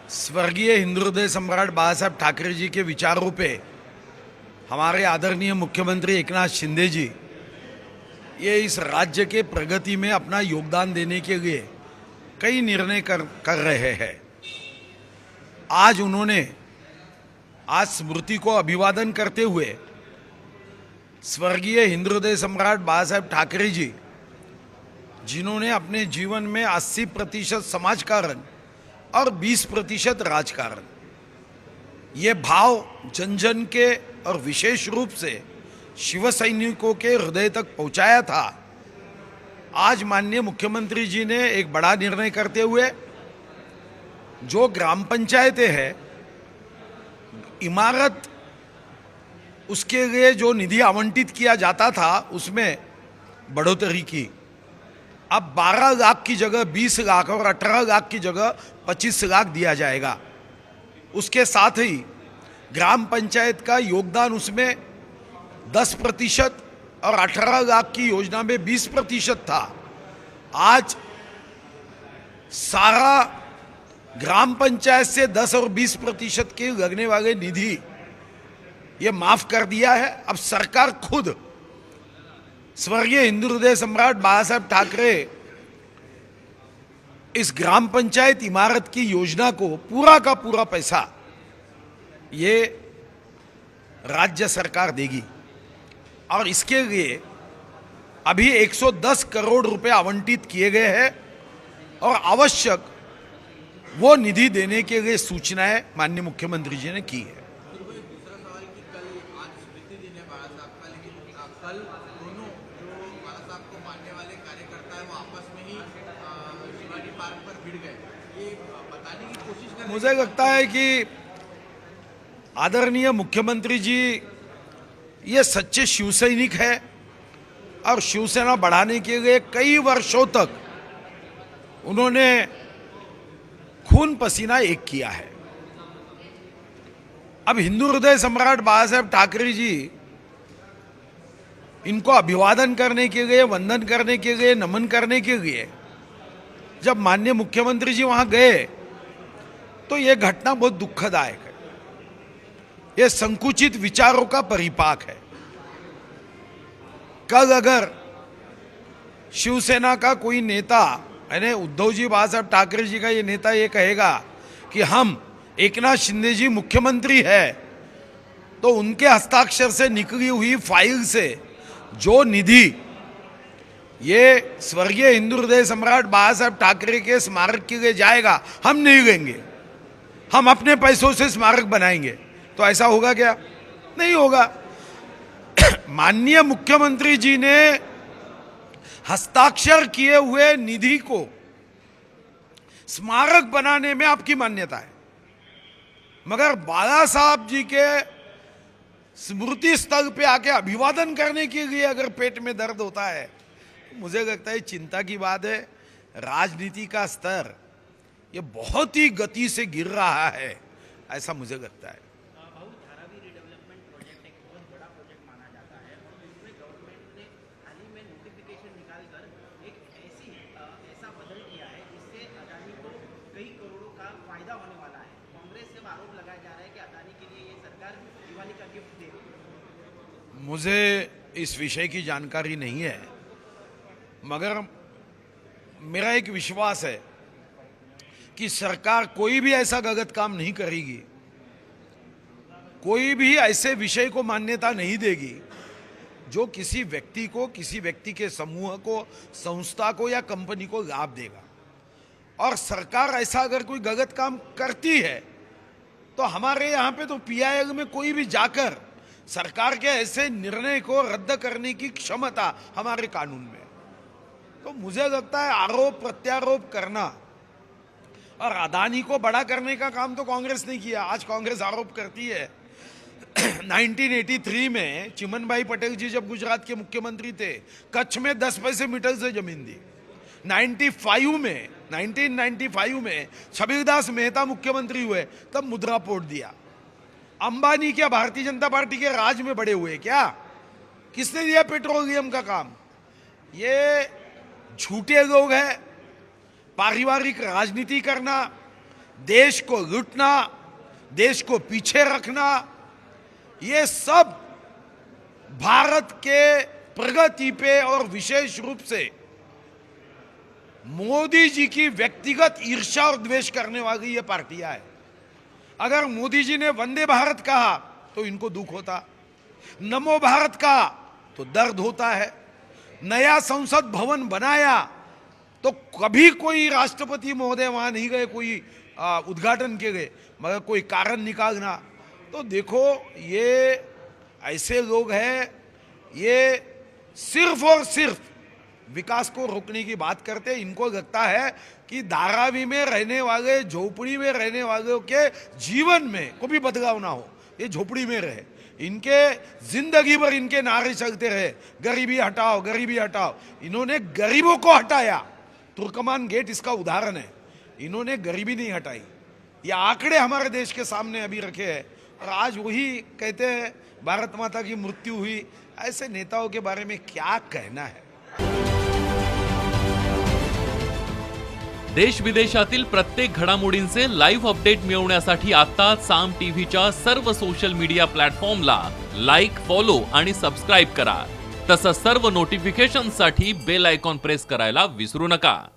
स्वर्गीय हिंदू हृदय सम्राट बाला साहब ठाकरे जी के विचारों पे हमारे आदरणीय मुख्यमंत्री एकनाथ शिंदे जी ये इस राज्य के प्रगति में अपना योगदान देने के लिए कई निर्णय कर रहे हैं। आज उन्होंने आज स्मृति को अभिवादन करते हुए स्वर्गीय हिंदू हृदय सम्राट बाला साहब ठाकरे जी, जिन्होंने अपने जीवन में 80% समाजकारण और 20% राजकारण, ये भाव जन जन के और विशेष रूप से शिव सैनिकों के हृदय तक पहुंचाया था। आज माननीय मुख्यमंत्री जी ने एक बड़ा निर्णय करते हुए जो ग्राम पंचायतें हैं, इमारत उसके लिए जो निधि आवंटित किया जाता था उसमें बढ़ोतरी की। अब 12 लाख की जगह 20 लाख और 18 लाख की जगह 25 लाख दिया जाएगा। उसके साथ ही ग्राम पंचायत का योगदान उसमें 10% और 18 लाख की योजना में 20% था। आज सारा ग्राम पंचायत से 10 और 20% के लगने वाले निधि ये माफ कर दिया है। अब सरकार खुद स्वर्गीय हिंदू हृदय सम्राट बाला साहब ठाकरे इस ग्राम पंचायत इमारत की योजना को पूरा का पूरा पैसा ये राज्य सरकार देगी और इसके लिए अभी 110 करोड़ रुपए आवंटित किए गए हैं और आवश्यक वो निधि देने के लिए सूचनाएं माननीय मुख्यमंत्री जी ने की है। कल दोनों जो बाला साहब को मानने वाले कार्यकर्ता है वो आपस में ही शिवाजी पार्क पर भिड़ गए। ये बताने की कोशिश कर, मुझे लगता है कि आदरणीय मुख्यमंत्री जी ये सच्चे शिव सैनिक है और शिवसेना बढ़ाने के लिए कई वर्षों तक उन्होंने खून पसीना एक किया है। अब हिंदू हृदय सम्राट बाला साहब ठाकरे जी इनको अभिवादन करने के लिए, वंदन करने के लिए, नमन करने के लिए जब माननीय मुख्यमंत्री जी वहां गए तो यह घटना बहुत दुखदायक है। यह संकुचित विचारों का परिपाक है। कल अगर शिवसेना का कोई नेता, यानी उद्धव जी बाला साहब ठाकरे जी का ये नेता ये कहेगा कि हम एकनाथ शिंदे जी मुख्यमंत्री है, तो उनके हस्ताक्षर से निकली हुई फाइल से जो निधि ये स्वर्गीय हिंदू हृदय सम्राट बाला साहब ठाकरे के स्मारक के लिए जाएगा, हम नहीं लेंगे, हम अपने पैसों से स्मारक बनाएंगे। तो ऐसा होगा क्या? नहीं होगा। माननीय मुख्यमंत्री जी ने हस्ताक्षर किए हुए निधि को स्मारक बनाने में आपकी मान्यता है, मगर बाला साहब जी के स्मृति स्थल पे आके अभिवादन करने के लिए अगर पेट में दर्द होता है, मुझे लगता है चिंता की बात है। राजनीति का स्तर ये बहुत ही गति से गिर रहा है, ऐसा मुझे लगता है। धारावी रिडेवलपमेंट प्रोजेक्ट एक बहुत बड़ा प्रोजेक्ट माना जाता है और इसमें गवर्नमेंट ने हाल ही में नोटिफिकेशन निकालकर एक ऐसा बदल किया है जिससे अदानी को कई करोड़ों का फायदा होने वाला है। कांग्रेस से आरोप लगाया जा रहा है कि अदानी के लिए ये सरकार दिवाली का गिफ्ट दे रही है। मुझे इस विषय की जानकारी नहीं है, मगर मेरा एक विश्वास है कि सरकार कोई भी ऐसा गलत काम नहीं करेगी, कोई भी ऐसे विषय को मान्यता नहीं देगी जो किसी व्यक्ति को, किसी व्यक्ति के समूह को, संस्था को या कंपनी को लाभ देगा। और सरकार ऐसा अगर कोई गलत काम करती है तो हमारे यहाँ पे तो पीआईएल में कोई भी जाकर सरकार के ऐसे निर्णय को रद्द करने की क्षमता हमारे कानून में। तो मुझे लगता है आरोप प्रत्यारोप करना और अदानी को बड़ा करने का काम तो कांग्रेस ने किया। आज कांग्रेस आरोप करती है 1983 में चिमन भाई पटेल जी जब गुजरात के मुख्यमंत्री थे, कच्छ में 10 पैसे मीटर से जमीन दी। 1995 में छबीरदास मेहता मुख्यमंत्री हुए तब मुद्रा पोर्ट दिया। अंबानी क्या भारतीय जनता पार्टी के राज में बड़े हुए क्या? किसने दिया पेट्रोलियम का काम? ये झूठे लोग हैं। पारिवारिक राजनीति करना, देश को लूटना, देश को पीछे रखना, ये सब भारत के प्रगति पे और विशेष रूप से मोदी जी की व्यक्तिगत ईर्ष्या और द्वेष करने वाली ये पार्टियां है। अगर मोदी जी ने वंदे भारत कहा तो इनको दुख होता, नमो भारत कहा तो दर्द होता है, नया संसद भवन बनाया तो कभी कोई राष्ट्रपति महोदय वहां नहीं गए कोई उद्घाटन के लिए, मगर कोई कारण निकालना। तो देखो ये ऐसे लोग हैं, ये सिर्फ और सिर्फ विकास को रोकने की बात करते हैं। इनको लगता है कि धारावी में रहने वाले, झोपड़ी में रहने वालों के जीवन में कोई भी बदलाव ना हो, ये झोपड़ी में रहे, इनके जिंदगी भर इनके नारे चलते रहे, गरीबी हटाओ गरीबी हटाओ। इन्होंने गरीबों को हटाया, तुर्कमान गेट इसका उदाहरण है। इन्होंने गरीबी नहीं हटाई। ये आंकड़े हमारे देश के सामने अभी रखे हैं और आज वही कहते हैं भारत माता की मृत्यु हुई। ऐसे नेताओं के बारे में क्या कहना है। देश विदेशातील प्रत्येक घडामोडींचे लाईव्ह अपडेट मिळवण्यासाठी आता साम टीव्हीच्या सर्व सोशल मीडिया प्लॅटफॉर्मला लाईक, फॉलो आणि सबस्क्राईब करा। तसंच सर्व नोटिफिकेशनसाठी बेल आयकॉन प्रेस करायला विसरू नका।